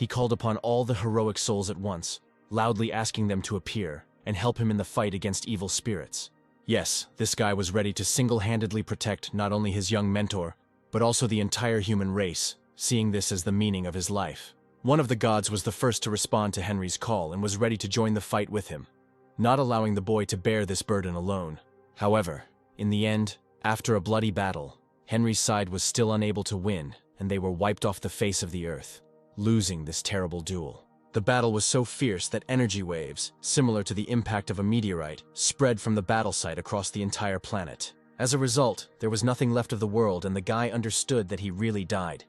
He called upon all the heroic souls at once, loudly asking them to appear and help him in the fight against evil spirits. Yes, this guy was ready to single-handedly protect not only his young mentor, but also the entire human race, seeing this as the meaning of his life. One of the gods was the first to respond to Henry's call and was ready to join the fight with him, not allowing the boy to bear this burden alone. However, in the end, after a bloody battle, Henry's side was still unable to win, and they were wiped off the face of the earth, losing this terrible duel. The battle was so fierce that energy waves, similar to the impact of a meteorite, spread from the battle site across the entire planet. As a result, there was nothing left of the world, and the guy understood that he really died.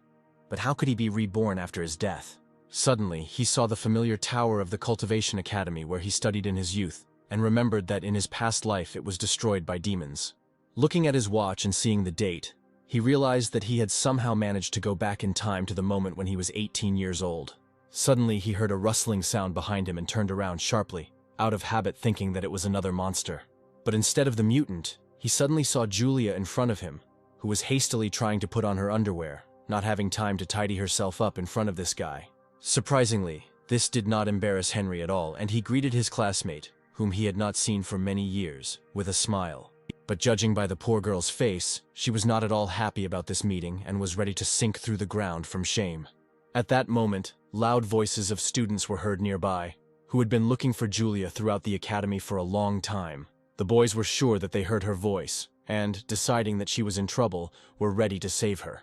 But how could he be reborn after his death? Suddenly, he saw the familiar tower of the Cultivation Academy where he studied in his youth, and remembered that in his past life it was destroyed by demons. Looking at his watch and seeing the date, he realized that he had somehow managed to go back in time to the moment when he was 18 years old. Suddenly, he heard a rustling sound behind him and turned around sharply, out of habit thinking that it was another monster. But instead of the mutant, he suddenly saw Julia in front of him, who was hastily trying to put on her underwear, not having time to tidy herself up in front of this guy. Surprisingly, this did not embarrass Henry at all, and he greeted his classmate, whom he had not seen for many years, with a smile. But judging by the poor girl's face, she was not at all happy about this meeting and was ready to sink through the ground from shame. At that moment, loud voices of students were heard nearby, who had been looking for Julia throughout the academy for a long time. The boys were sure that they heard her voice, and, deciding that she was in trouble, were ready to save her.